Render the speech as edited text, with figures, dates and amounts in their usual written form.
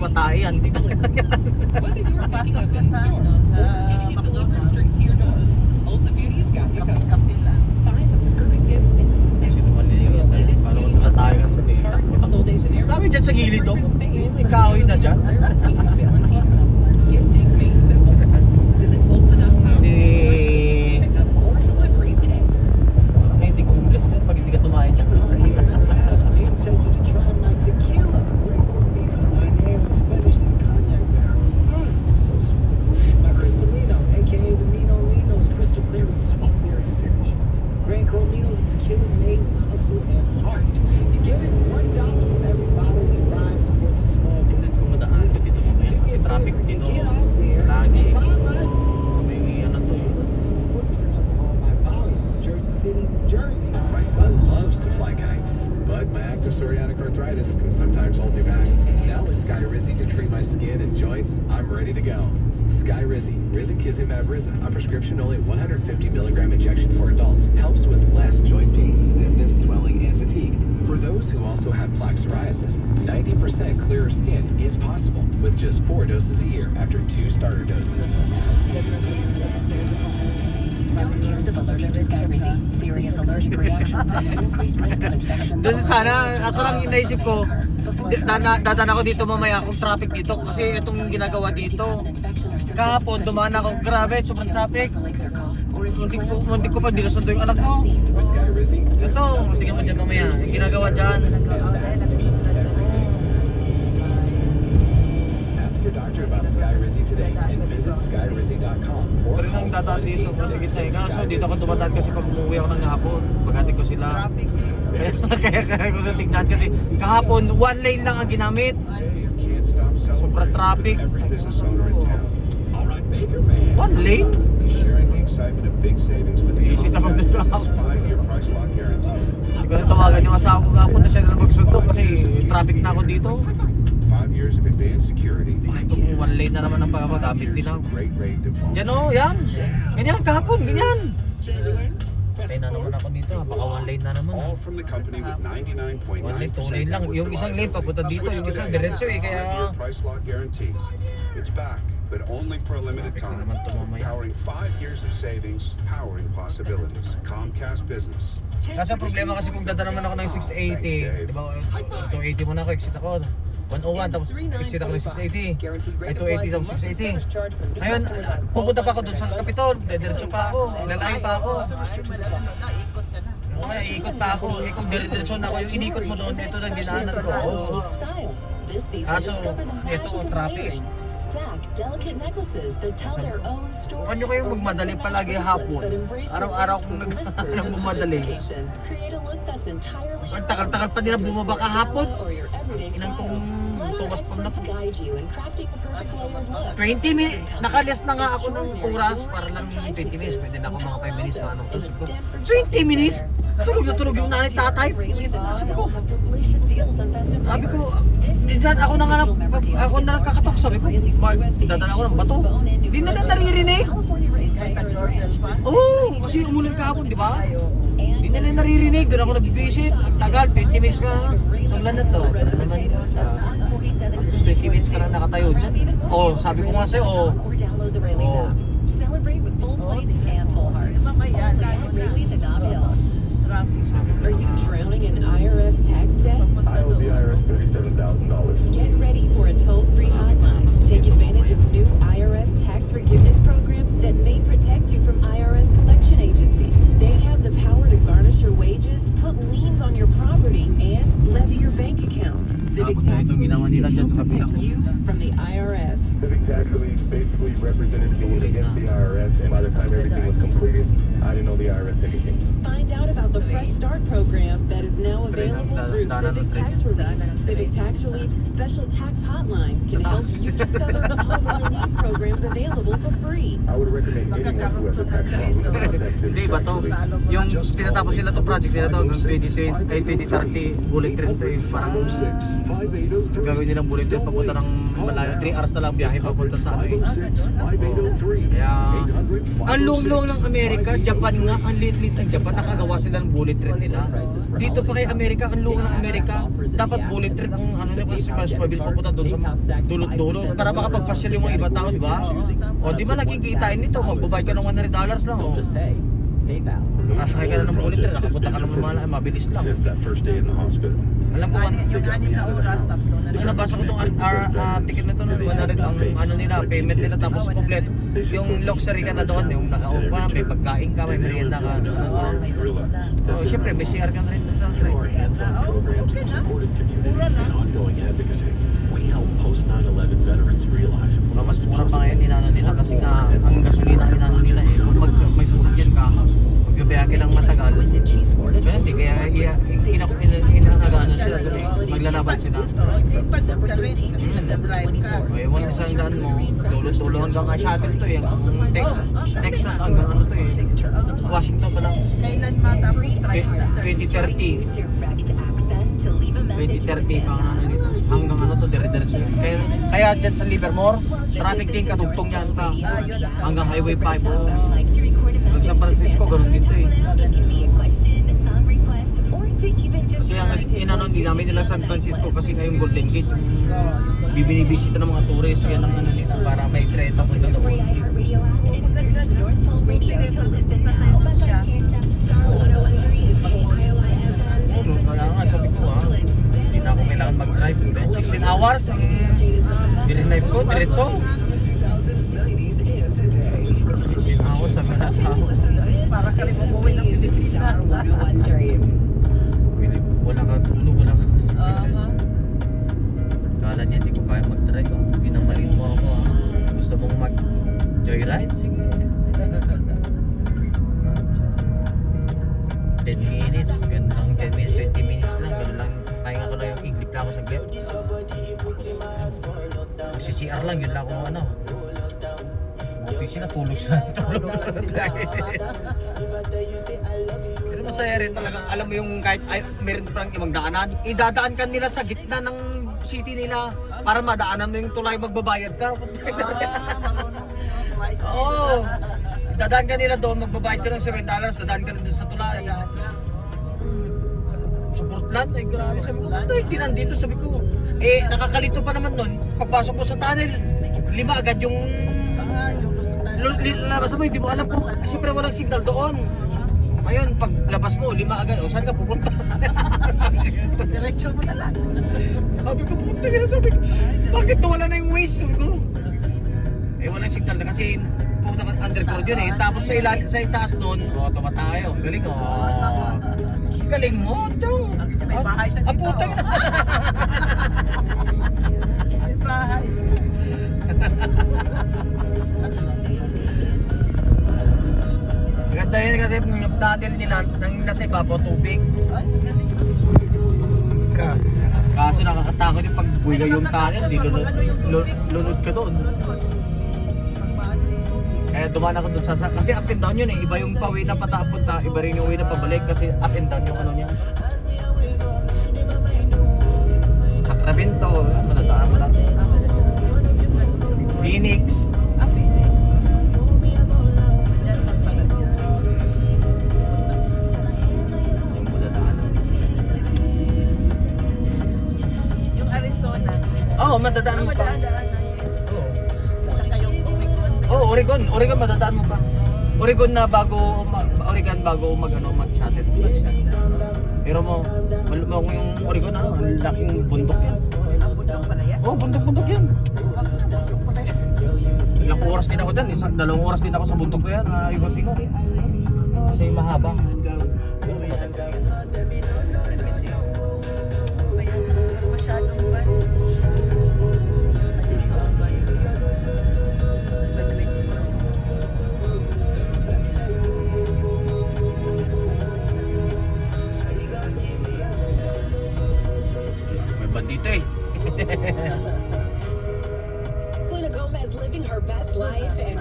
patayan. Hindi talaga yan. Pasok ka sa ano, kapila. Sino maliligot eh. Paano kung patayan ka eh. Dami dyan sa gilid oh. May kahoy na dyan. Hindi ko ulit sir pag hindi ka tumahin dyan. Kumadaan ko dito mamaya kasi traffic dito lagi. So may ano to. My son loves to fly kites, but my active psoriatic arthritis can sometimes hold me back. Now with Skyrizi to treat my skin and joints, I'm ready to go. Skyrizi, Risankizumab Riza, a prescription-only 150 milligram injection for adults, helps with less joint pain, stiffness, swelling, and fatigue. For those who also have plaque psoriasis, 90% clearer skin is possible with just 4 doses a year after 2 starter doses. Known years of allergic to Skyrizi, serious allergic reactions, and an increased risk of infection. Doon sana, kaso lang inaisip ko, dadaan ako dito mamaya kung traffic dito kasi itong ginagawa dito. Kahapon, dumaan ako, grabe, sobrang traffic. Muntik ko pa dinasundo yung anak ko. Ito, tingnan mo dyan mamaya, yung ginagawa dyan. Ask your doctor about Skyrizi today and visit skyrizi.com or Pero nang dadaan dito, sa gitna eh. Kaso dito ako dumadaan kasi pag umuwi ako ng hapon, paghatid ko sila. Kaya ko sa tignan kasi kahapon, 1 lane lang ang ginamit. Sobrang traffic. 1 lane? Isit ako doon ako. Hindi ko na tawagan yung asawa ko kahapon na siya na magsundo kasi traffic na ako dito. 5 years of advanced security. Kung 1 lane na naman ang pagkakagamit din ako. Yan o, yan. Ganyan, kahapon, ganyan. Kaya na naman ako dito, baka 1 lane na naman. All from the company with 99.9% 1 lane, 2 lane lang. Yung isang lane papunta dito, yung isang diretso eh. Kaya price lock guarantee. It's back, but only for a limited time. naman ito mamaya. Powering 5 years of savings, powering possibilities. Comcast Business. Kasi ang problema kasi kung dada naman ako ng 680, di ba? 280 muna ako, exit ako. 101 tapos exit ako ng 680. Ay 280 tapos 680. Ngayon, pupunta pa ako doon sa Capitol, diretso pa ako, lalayo pa ako. Naikot ka na. Okay, iikot pa ako. Eh kung diretso na ako, yung inikot mo doon, ito ang dinaanan ko. Oh. Kaso, ito traffic. Huwag nyo kayong magmadali palagi hapon. Araw-araw kong nagmamadali. So, ang takal-takal pa nila bumaba kahapon. Inang tong tumas pa na to. 20 minutes, nakalis na nga ako ng oras para lang 20 minutes. Pwede na ako mga 5 minutes maanong tulog ko. 20 minutes? Tulog na tulog yung nanay tatay. Sabi ko, minsan ako na lang kakatok. Sabi ko, dadala ako ng bato. Hindi na lang naririnig. Oo, kasi umulan kahapon, di ba? Hindi na lang naririnig. Doon ako nag-visit. Ang tagal, 20 minutes ka na. Tulan na to. Para naman 20 minutes ka na nakatayo dyan. Oo, sabi ko nga sa'yo, oo. Mamaya, lalo na. Traffic. Are you drowning in IRS tax debt? I owe the IRS $37,000. Get ready for a toll-free hotline. Take advantage of new IRS tax forgiveness programs that may protect you from IRS collection agencies. They have the power to garnish your wages, put liens on your property, and levy your bank account. Civic Tax Relief will protect you from the IRS. Civic Tax Relief basically represented me against the IRS, and by the time everything was completed, I didn't know the IRS anything. Find out about the Fresh Start program that is now available through Civic Tax Relief. Civic Tax Relief's special tax hotline can help you discover all the relief programs available for free. I would recommend anyone who has a tax loss with Hindi ba to? Yung tinatapos nila to project nila to hanggang 2020, ay 2030, bullet train to yung parang gagawin nilang bullet dito yung papunta ng malayo. 3 hours na lang biyahe papunta sa ano eh. Kaya, ang luwang-luwang ng Amerika, Japan nga, ang liit-liit ng Japan, nakagawa sila ng bullet train nila. Dito pa kay Amerika, ang luwang ng Amerika, dapat bullet train ang ano nila kasi mas mabilis papunta doon sa dulot-dulot para makapagpasyal yung mga ibang tao, di ba? O di ba nakikitain nito, magbabayad ka ng $100 lang, o. Nakasakay ka na ng bullet train, nakapunta ka ng mga mabilis lang. Since that first day in the hospital. Alam ko, Yung 6 na oras, tatlo na Ang nabasa ko itong ticket na ito, 100 ang ano nila, payment nila tapos kompleto. Yung luxury ka na doon, yung nakaupa, may pagkain ka, may merienda ka. Oh, syempre, may CR ka na rin doon sa drive. Okay na. Mura na. Ongoing advocacy. We help post 9/11 veterans realize Baka mas mura pa ngayon inano nila kasi nga ang gasolina ang inano nila eh. Kung may sasakyan ka, magbibiyahe lang matagal. Kaya hindi, kaya inagaano sila doon eh. Maglalaban sila. Oo, hindi pagod ka rin kasi nag-drive ka. Ay, walang isang daan mo, tulo-tulo hanggang shuttle to eh. Hanggang Texas hanggang ano to eh. Washington pa lang. Kailan matapos strike sa 2030. Direct access to leave a message 2030 pa ang ano nito. Hanggang ano to, dire-diretso. Kaya dyan sa Livermore, traffic din katugtong yan pa. Hanggang Highway 5. Oh. like to record a Hanggang San Francisco, ganun dito eh. It can be a question, a song request, or to even just Kasi ang inano din namin nila San Francisco kasi ngayong Golden Gate. Binibisita ng mga tourist, yan ang ano nito para may tren papunta doon. iHeartRadio app and search North Pole Radio to listen now. Star 101.3 KIYFM. Kaya nga sabi ko hindi na ako kailangan mag-drive. 16 hours ang dinrive ko, diretso. 16 hours sabi na sa ako. para ka rin umuwi ng Pilipinas. Wala kang tulog, wala kang Uh-huh. Kala niya hindi ko kaya mag-drive. Pinamalit mo ako. Gusto mong mag-joyride? Sige. 10 minutes, ganun lang, 10 minutes, 20 minutes lang, ganun lang, pahinga ko lang yung iglip lang ako sa glip. Si CR lang, yun lang ako ano. Buti sila, tulog sila. Pero masaya rin talaga, alam mo yung kahit meron pang ibang daanan, idadaan ka nila sa gitna ng city nila para madaanan mo yung tulay magbabayad ka. Oo. Dadaan ka nila doon, magbabayad ka ng $7, dadaan ka rin doon sa tulay. Sa Portland, ay grabe. Sabi ko, hindi nandito, sabi ko. Eh, nakakalito pa naman nun. Pagpasok mo sa tunnel, 5 agad yung labas mo, hindi mo alam po. Siyempre walang signal doon. Ngayon, pag labas mo, 5 agad. O, saan ka pupunta? Diretso mo na lang. Sabi ko, pupunta ka na. Sabi ko, bakit wala na yung Waze? Sabi ko, eh, walang signal na kasi pupunta ka underground yun eh. Tapos sa itaas doon, tumatayo. Galing galing mo, Chong. Kasi may bahay siya Ang dito. putang na. May bahay. Ganda yun kasi yung tunnel nila, nang nasa ibabaw tubig. Ay, galing. Kaso nakakatakot yung pag buya yung tunnel, di lunod ka doon. Kaya dumaan ako doon kasi up and down yun eh. Iba yung pawi na patapunta, iba rin yung way na pabalik kasi up and down yung ano niya. Sacramento, manadaan mo lang. Phoenix. Ah, Phoenix. Diyan lang pala. Yung madadaan. Yung Arizona. Oo, madadaan mo pa. Madaan-daanan din. Oo. Tsaka yung Oregon. Oh, Oregon madadaan mo pa. Oregon bago mag-shuttle. Pero mo yung Oregon ang laking bundok yan. Ang bundok pala yan. Oh, bundok yan. Bundok pala yan. Ilang oras din ako dyan, 2 oras din ako sa bundok na yan, ikot-ikot. Kasi mahaba. Ayan, siguro masyadong ban. Madilim ang ban. Nasa green. May bandito eh. Selena Gomez living her best life and